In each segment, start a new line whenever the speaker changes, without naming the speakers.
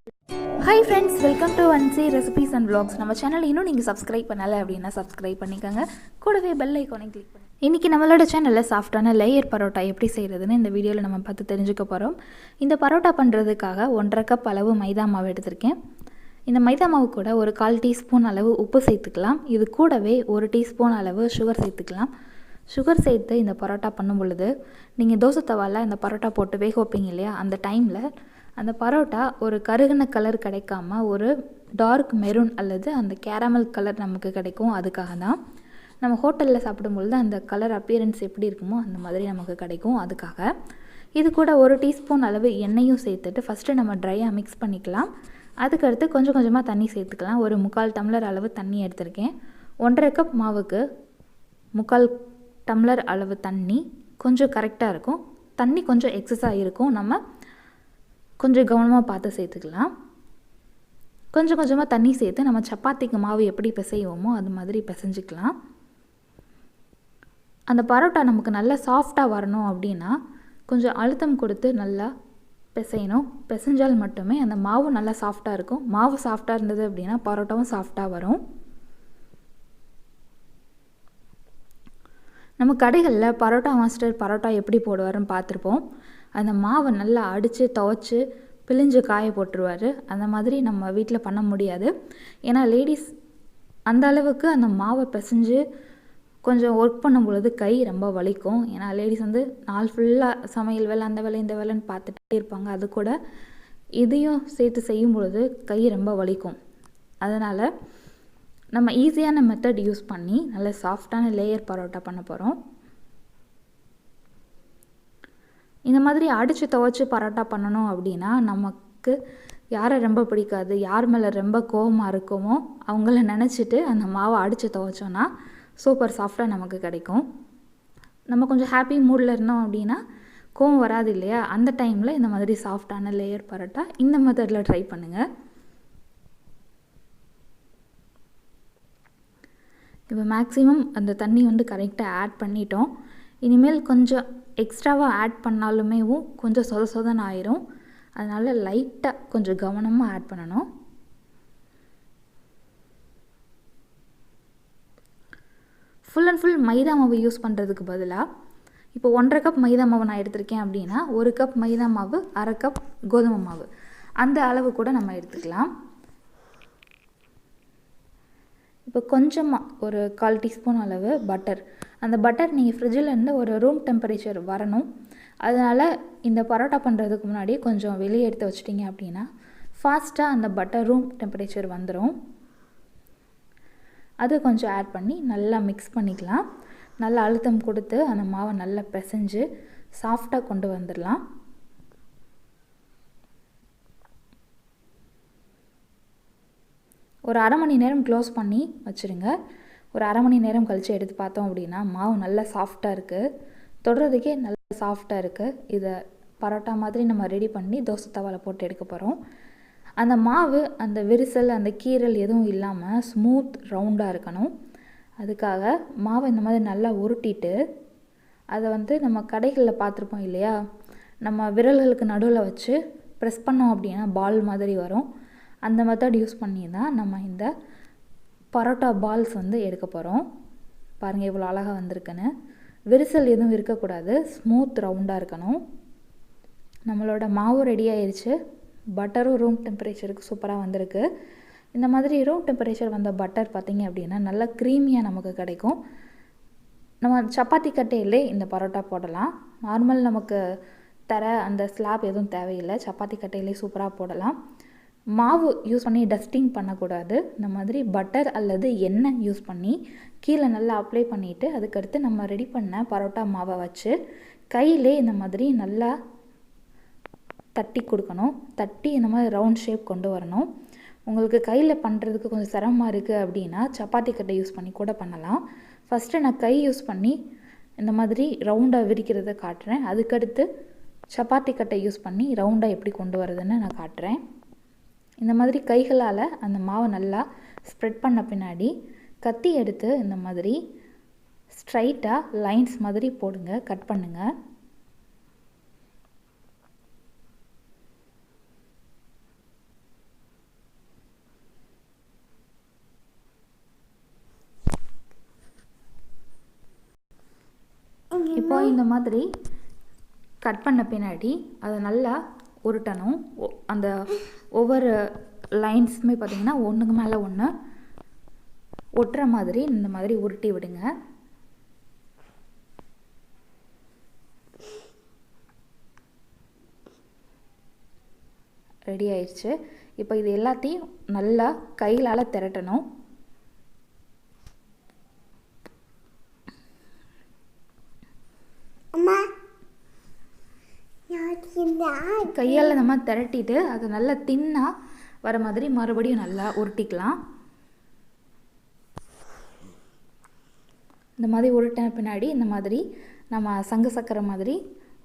Hi friends, welcome to ஒன்சி recipes and vlogs. நம்ம channel இன்னும் நீங்கள் சப்ஸ்கிரைப் பண்ணலை அப்படின்னா சப்ஸ்கிரைப் பண்ணிக்கோங்க. கூடவே பெல் ஐக்கானை கிளிக் பண்ணி இன்றைக்கி நம்மளோட சேனலில் சாஃப்டான லேயர் பரோட்டா எப்படி செய்கிறதுன்னு இந்த வீடியோவில் நம்ம பார்த்து தெரிஞ்சுக்க போகிறோம். இந்த பரோட்டா பண்ணுறதுக்காக 1.5 கப் அளவு மைதா மாவு எடுத்திருக்கேன். இந்த மைதா மாவு கூட ஒரு 1/4 டீஸ்பூன் அளவு உப்பு சேர்த்துக்கலாம். இது கூடவே 1 டீஸ்பூன் அளவு சுகர் சேர்த்துக்கலாம். சுகர் சேர்த்து இந்த பரோட்டா பண்ணும் பொழுது நீங்கள் தோசை தவாவில் இந்த பரோட்டா போட்டு வேக வைப்பீங்க இல்லையா, அந்த டைமில் அந்த பரோட்டா ஒரு கருகின கலர் கிடைக்காம ஒரு டார்க் மெரூன் அல்லது அந்த கேரமல் கலர் நமக்கு கிடைக்கும். அதுக்காக தான் நம்ம ஹோட்டலில் சாப்பிடும்பொழுது அந்த கலர் அப்பியரன்ஸ் எப்படி இருக்குமோ அந்த மாதிரி நமக்கு கிடைக்கும். அதுக்காக இது கூட 1 டீஸ்பூன் அளவு எண்ணெயும் சேர்த்துட்டு ஃபஸ்ட்டு நம்ம ட்ரையாக மிக்ஸ் பண்ணிக்கலாம். அதுக்கடுத்து கொஞ்சம் கொஞ்சமாக தண்ணி சேர்த்துக்கலாம். ஒரு 3/4 டம்ளர் அளவு தண்ணி எடுத்திருக்கேன். 1.5 கப் மாவுக்கு 3/4 டம்ளர் அளவு தண்ணி கொஞ்சம் கரெக்டாக இருக்கும். தண்ணி கொஞ்சம் எக்ஸஸாக இருக்கும், நம்ம கொஞ்சம் கவனமாக பார்த்து சேர்த்துக்கலாம். கொஞ்சம் கொஞ்சமாக தண்ணி சேர்த்து நம்ம சப்பாத்திக்கு மாவு எப்படி பிசைவோமோ அது மாதிரி பிசைஞ்சிக்கலாம். அந்த பரோட்டா நமக்கு நல்லா சாஃப்டாக வரணும் அப்படின்னா கொஞ்சம் அழுத்தம் கொடுத்து நல்லா பிசையணும். பிசைஞ்சால் மட்டுமே அந்த மாவு நல்லா சாஃப்டாக இருக்கும். மாவு சாஃப்டாக இருந்தது அப்படின்னா பரோட்டாவும் சாஃப்டாக வரும். நம்ம கடைகளில் பரோட்டா மாஸ்டர் பரோட்டா எப்படி போடுவாருன்னு பார்த்துருப்போம். அந்த மாவை நல்லா அடித்து துவைச்சி பிழிஞ்சு காய போட்டுருவார். அந்த மாதிரி நம்ம வீட்டில் பண்ண முடியாது. ஏன்னா லேடிஸ் அந்த அளவுக்கு அந்த மாவை பிசைஞ்சு கொஞ்சம் ஒர்க் பண்ணும் பொழுது கை ரொம்ப வலிக்கும். ஏன்னா லேடிஸ் வந்து நாள் ஃபுல்லாக சமையல் வேலை அந்த வேலை இந்த வேலைன்னு பார்த்துட்டே இருப்பாங்க. அது கூட இதையும் சேர்த்து செய்யும் பொழுது கை ரொம்ப வலிக்கும். அதனால் நம்ம ஈஸியான மெத்தட் யூஸ் பண்ணி நல்ல சாஃப்டான லேயர் பரோட்டா பண்ண போகிறோம். இந்த மாதிரி அடித்து துவைச்சி பரோட்டா பண்ணணும் அப்படின்னா நமக்கு யாரை ரொம்ப பிடிக்காது, யார் மேலே ரொம்ப கோவமாக இருக்குமோ அவங்கள நினச்சிட்டு அந்த மாவை அடித்து துவைச்சோன்னா சூப்பர் சாஃப்டாக நமக்கு கிடைக்கும். நம்ம கொஞ்சம் ஹாப்பி மூடில் இருந்தோம் அப்படின்னா கோவம் வராது இல்லையா, அந்த டைமில் இந்த மாதிரி சாஃப்டான லேயர் பரோட்டா இந்த மெத்தடில் ட்ரை பண்ணுங்கள். இப்போ மேக்ஸிமம் அந்த தண்ணி வந்து கரெக்டாக ஆட் பண்ணிட்டோம். இனிமேல் கொஞ்சம் எக்ஸ்ட்ராவாக ஆட் பண்ணாலுமே கொஞ்சம் சொத சொதன்னு ஆயிரும். அதனால் லைட்டாக கொஞ்சம் கவனமாக ஆட் பண்ணணும். ஃபுல் அண்ட் ஃபுல் மைதா மாவு யூஸ் பண்ணுறதுக்கு பதிலாக இப்போ 1.5 கப் மைதா மாவு நான் எடுத்திருக்கேன் அப்படின்னா 1 கப் மைதா மாவு 1/2 கப் கோதுமை மாவு அந்த அளவு கூட நம்ம எடுத்துக்கலாம். இப்போ கொஞ்சமாக ஒரு 1/4 டீஸ்பூன் அளவு பட்டர். அந்த பட்டர் நீங்கள் ஃப்ரிட்ஜில் இருந்து ஒரு ரூம் டெம்பரேச்சர் வரணும். அதனால் இந்த பரோட்டா பண்ணுறதுக்கு முன்னாடி கொஞ்சம் வெளியே எடுத்து வச்சிட்டிங்க அப்படின்னா ஃபாஸ்ட்டாக அந்த பட்டர் ரூம் டெம்பரேச்சர் வந்துடும். அது கொஞ்சம் ஆட் பண்ணி நல்லா மிக்ஸ் பண்ணிக்கலாம். நல்லா அழுத்தம் கொடுத்து அந்த மாவை நல்லா பிசைஞ்சு சாஃப்டாக கொண்டு வந்துடலாம். ஒரு 1/2 மணி நேரம் க்ளோஸ் பண்ணி வச்சுருங்க. ஒரு 1/2 மணி நேரம் கழித்து எடுத்து பார்த்தோம் அப்படின்னா மாவு நல்லா சாஃப்டாக இருக்குது. தொடுறதுக்கே நல்லா சாஃப்டாக இருக்குது. இதை பரோட்டா மாதிரி நம்ம ரெடி பண்ணி தோசை தவாவில் போட்டு எடுக்க போகிறோம். அந்த மாவு அந்த விரிசல் அந்த கீறல் எதுவும் இல்லாமல் ஸ்மூத் ரவுண்டாக இருக்கணும். அதுக்காக மாவை இந்த மாதிரி நல்லா உருட்டிட்டு அதை வந்து நம்ம கடைகளில் பார்த்துருப்போம் இல்லையா, நம்ம விரல்களுக்கு நடுவில் வச்சு ப்ரெஸ் பண்ணோம் அப்படின்னா பால் மாதிரி வரும். அந்த மெத்தட் யூஸ் பண்ணி தான் நம்ம இந்த பரோட்டா பால்ஸ் வந்து எடுக்க போகிறோம். பாருங்கள் எவ்வளோ அழகாக வந்திருக்குன்னு. விரிசல் எதுவும் இருக்கக்கூடாது, ஸ்மூத் ரவுண்டாக இருக்கணும். நம்மளோட மாவு ரெடி ஆயிடுச்சு. பட்டரும் ரூம் டெம்பரேச்சருக்கு சூப்பராக வந்திருக்கு. இந்த மாதிரி ரூம் டெம்பரேச்சர் வந்த பட்டர் பார்த்திங்க அப்படின்னா நல்லா க்ரீமியாக நமக்கு கிடைக்கும். நம்ம சப்பாத்தி கட்டையிலே இந்த பரோட்டா போடலாம். நார்மல் நமக்கு தர அந்த ஸ்லாப் எதுவும் தேவையில்லை, சப்பாத்தி கட்டையிலே சூப்பராக போடலாம். மாவு யூஸ் பண்ணி டஸ்டிங் பண்ணக்கூடாது. இந்த மாதிரி பட்டர் அல்லது எண்ணெய் யூஸ் பண்ணி கீழே நல்லா அப்ளை பண்ணிவிட்டு அதுக்கடுத்து நம்ம ரெடி பண்ண பரோட்டா மாவை வச்சு கையிலே இந்த மாதிரி நல்லா தட்டி கொடுக்கணும். தட்டி இந்த மாதிரி ரவுண்ட் ஷேப் கொண்டு வரணும். உங்களுக்கு கையில் பண்ணுறதுக்கு கொஞ்சம் சிரமமாக இருக்குது அப்படின்னா சப்பாத்தி கட்டை யூஸ் பண்ணி கூட பண்ணலாம். ஃபஸ்ட்டு நான் கை யூஸ் பண்ணி இந்த மாதிரி ரவுண்டாக விரிக்கிறத காட்டுறேன். அதுக்கடுத்து சப்பாத்தி கட்டை யூஸ் பண்ணி ரவுண்டாக எப்படி கொண்டு வரதுன்னு நான் காட்டுறேன். இந்த மாதிரி கைகளால் அந்த மாவை நல்லா ஸ்ப்ரெட் பண்ண பின்னாடி கத்தி எடுத்து இந்த மாதிரி ஸ்ட்ரைட்டாக லைன்ஸ் மாதிரி போடுங்க, கட் பண்ணுங்கள். இந்த மாதிரி கட் பண்ண பின்னாடி அதை நல்லா உருட்டணும். அந்த ஒவ்வொரு லைன்ஸுமே பார்த்திங்கன்னா ஒன்றுக்கு மேலே ஒன்று ஒட்டுற மாதிரி இந்த மாதிரி உருட்டி விடுங்க. ரெடி ஆயிடுச்சு. இப்போ இது எல்லாத்தையும் நல்லா கையால் திரட்டணும். கையால் நம்ம திரட்டிட்டு அதை நல்லா தின்னாக வர மாதிரி மறுபடியும் நல்லா உருட்டிக்கலாம். இந்த மாதிரி உருட்டின பின்னாடி இந்த மாதிரி நம்ம சங்கு சக்கரை மாதிரி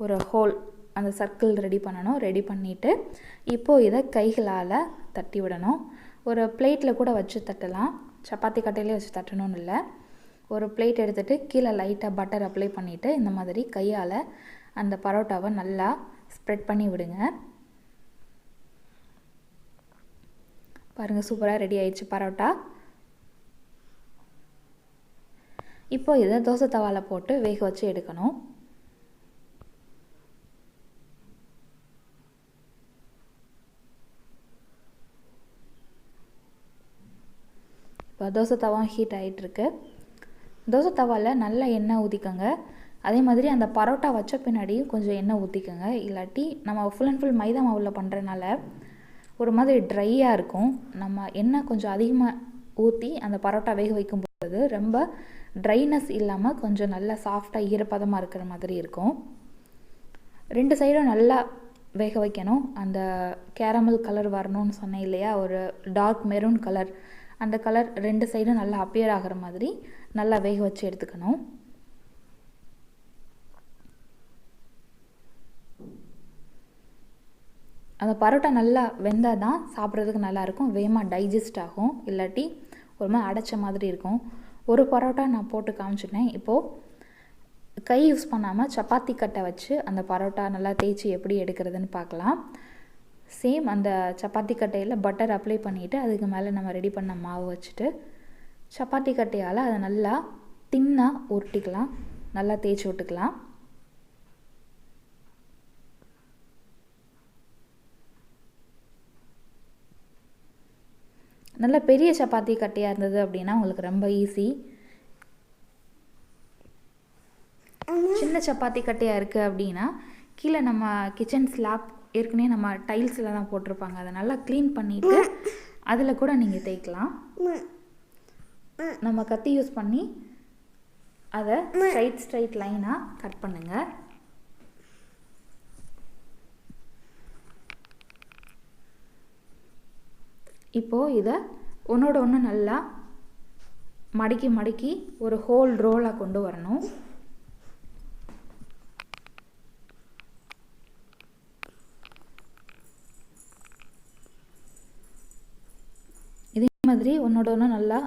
ஒரு ஹோல் அந்த சர்க்கிள் ரெடி பண்ணணும். ரெடி பண்ணிவிட்டு இப்போது இதை கைகளால் தட்டி விடணும். ஒரு பிளேட்டில் கூட வச்சு தட்டலாம், சப்பாத்தி கட்டையிலே வச்சு தட்டணும்னு இல்லை. ஒரு பிளேட் எடுத்துகிட்டு கீழே லைட்டாக பட்டர் அப்ளை பண்ணிவிட்டு இந்த மாதிரி கையால் அந்த பரோட்டாவை நல்லா ஸ்ப்ரெட் பண்ணி விடுங்க. பாருங்கள், சூப்பராக ரெடி ஆயிடுச்சு பரோட்டா. இப்போ இதை தோசை தவாவில் போட்டு வேக வச்சு எடுக்கணும். இப்போ தோசை தவாவும் ஹீட் ஆகிட்டுருக்கு. தோசை தவாவில் நல்லா எண்ணெய் ஊற்றிக்கோங்க. அதே மாதிரி அந்த பரோட்டா வச்ச பின்னாடியும் கொஞ்சம் எண்ணெய் ஊற்றிக்கோங்க. இல்லாட்டி நம்ம ஃபுல் அண்ட் ஃபுல் மைதா மாவில் பண்ணுறதுனால ஒரு மாதிரி ட்ரையாக இருக்கும். நம்ம எண்ணெய் கொஞ்சம் அதிகமாக ஊற்றி அந்த பரோட்டா வேக வைக்கும்போது ரொம்ப ட்ரைனஸ் இல்லாமல் கொஞ்சம் நல்லா சாஃப்டாக ஈரப்பதமாக இருக்கிற மாதிரி இருக்கும். 2 சைடும் நல்லா வேக வைக்கணும். அந்த கேரமல் கலர் வரணும்னு சொன்னேன் இல்லையா, ஒரு டார்க் மெரூன் கலர், அந்த கலர் 2 சைடும் நல்லா அப்பியர் ஆகிற மாதிரி நல்லா வேக வச்சு எடுத்துக்கணும். அந்த பரோட்டா நல்லா வெந்தால் தான் சாப்பிட்றதுக்கு நல்லாயிருக்கும், வேகமாக டைஜஸ்ட் ஆகும். இல்லாட்டி ஒரு மாதிரி அடைச்ச மாதிரி இருக்கும். ஒரு பரோட்டா நான் போட்டு காமிச்சிட்டேன். இப்போது கை யூஸ் பண்ணாமல் சப்பாத்தி கட்டை வச்சு அந்த பரோட்டா நல்லா தேய்ச்சி எப்படி எடுக்கிறதுன்னு பார்க்கலாம். சேம் அந்த சப்பாத்தி கட்டையில் பட்டர் அப்ளை பண்ணிவிட்டு அதுக்கு மேலே நம்ம ரெடி பண்ண மாவு வச்சுட்டு சப்பாத்தி கட்டையால் அதை நல்லா தின்னாக உருட்டிக்கலாம், நல்லா தேய்ச்சி விட்டுக்கலாம். நல்ல பெரிய சப்பாத்தி கட்டையாக இருந்தது அப்படின்னா உங்களுக்கு ரொம்ப ஈஸி. சின்ன சப்பாத்தி கட்டையாக இருக்குது அப்படின்னா கீழே நம்ம கிச்சன் ஸ்லாப் ஏற்கனவே நம்ம டைல்ஸில் தான் போட்டிருப்பாங்க, அதை நல்லா க்ளீன் பண்ணிவிட்டு அதில் கூட நீங்கள் தேய்க்கலாம். நம்ம கத்தி யூஸ் பண்ணி அதை ஸ்ட்ரைட் லைனாக கட் பண்ணுங்கள். இப்போது இதை ஒன்றோட ஒன்று நல்லா மடக்கி ஒரு ஹோல் ரோலாக கொண்டு வரணும். இதே மாதிரி ஒன்றோட ஒன்று நல்லா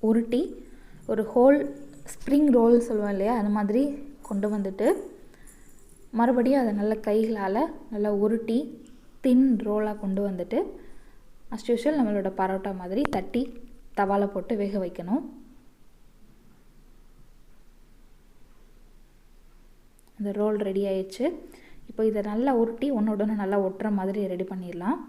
உருட்டி ஒரு ஹோல் ஸ்ப்ரிங் ரோல் சொல்லுவோம் இல்லையா, அது மாதிரி கொண்டு வந்துட்டு மறுபடியும் அதை நல்லா கைகளால் நல்லா உருட்டி தின் ரோலாக கொண்டு வந்துட்டு அஸ் யூஷுவல் நம்மளோட பரோட்டா மாதிரி தட்டி தவாவில் போட்டு வேக வைக்கணும். இந்த ரோல் ரெடி ஆயிடுச்சு. இப்போ இதை நல்லா உருட்டி ஒன்றோட ஒன்று நல்லா ஒட்டுற மாதிரி ரெடி பண்ணிடலாம்.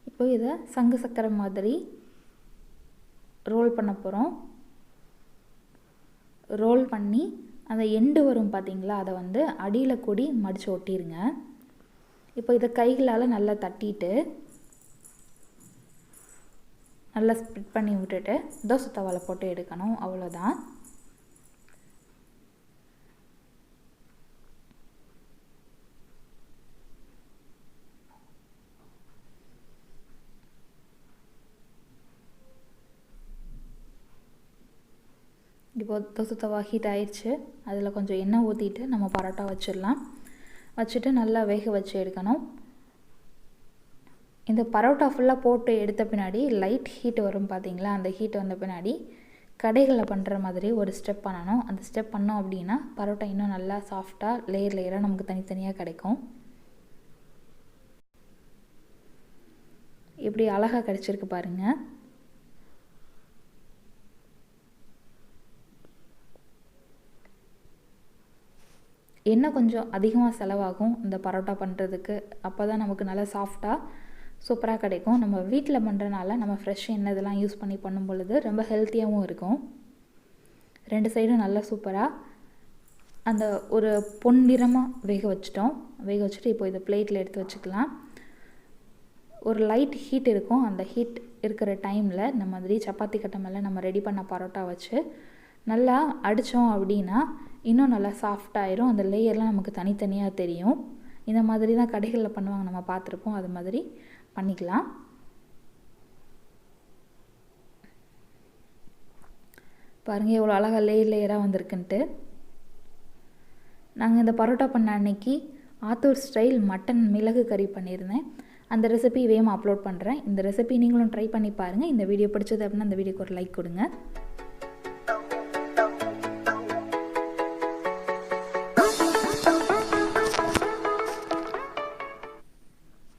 இப்போ இதை சங்கு சக்கரை மாதிரி ரோல் பண்ண போகிறோம். ரோல் பண்ணி அந்த எண்டு வரும் பார்த்திங்களா, அதை வந்து அடியில் கூடி மடித்து ஒட்டிடுங்க. இப்போ இதை கைகளால் நல்லா தட்டிட்டு நல்லா ஸ்ப்ரெட் பண்ணி விட்டுட்டு தோசை தவாவில் போட்டு எடுக்கணும், அவ்வளோதான். இப்போ தோசை தவா ஹீட் ஆயிடுச்சு. அதில் கொஞ்சம் எண்ணெய் ஊற்றிட்டு நம்ம பரோட்டா வச்சிடலாம். வச்சுட்டு நல்லா வேக வச்சு எடுக்கணும். இந்த பரோட்டா ஃபுல்லாக போட்டு எடுத்த பின்னாடி லைட் ஹீட் வரும் பார்த்தீங்களா, அந்த ஹீட் வந்த பின்னாடி கடைகளில் பண்ணுற மாதிரி ஒரு ஸ்டெப் பண்ணணும். அந்த ஸ்டெப் பண்ணோம் அப்படின்னா பரோட்டா இன்னும் நல்லா சாஃப்டாக லேயர் லேயராக நமக்கு தனித்தனியாக கிடைக்கும். இப்படி அழகாக கிடச்சிருக்கு பாருங்கள். எண்ணெய் கொஞ்சம் அதிகமாக செலவாகும் இந்த பரோட்டா பண்ணுறதுக்கு. அப்போ தான் நமக்கு நல்லா சாஃப்டாக சூப்பராக கிடைக்கும். நம்ம வீட்டில் பண்ணுறனால நம்ம ஃப்ரெஷ் எண்ணெய் இதெல்லாம் யூஸ் பண்ணி பண்ணும் பொழுது ரொம்ப ஹெல்த்தியாகவும் இருக்கும். 2 சைடும் நல்லா சூப்பராக அந்த ஒரு பொன்னிறமாக வேக வச்சுட்டு இப்போ இதை பிளேட்டில் எடுத்து வச்சுக்கலாம். ஒரு லைட் ஹீட் இருக்கும். அந்த ஹீட் இருக்கிற டைமில் இந்த மாதிரி சப்பாத்தி கட்டை மேலே நம்ம ரெடி பண்ண பரோட்டா வச்சு நல்லா அடித்தோம் அப்படின்னா இன்னும் நல்லா சாஃப்டாயிரும். அந்த லேயர்லாம் நமக்கு தனித்தனியாக தெரியும். இந்த மாதிரி தான் கடைகளில் பண்ணுவாங்க, நம்ம பார்த்துருப்போம். அது மாதிரி பண்ணிக்கலாம். பாருங்கள் எவ்வளோ அழகாக லேயர் லேயராக வந்திருக்குன்ட்டு. நாங்கள் இந்த பரோட்டா பண்ண அன்னைக்கு ஆத்தூர் ஸ்டைல் மட்டன் மிளகு கறி பண்ணியிருந்தேன். அந்த ரெசிபி வேகமாக அப்லோட் பண்ணுறேன். இந்த ரெசிபி நீங்களும் ட்ரை பண்ணி பாருங்கள். இந்த வீடியோ பிடிச்சது அப்படின்னா இந்த வீடியோக்கு ஒரு லைக் கொடுங்க.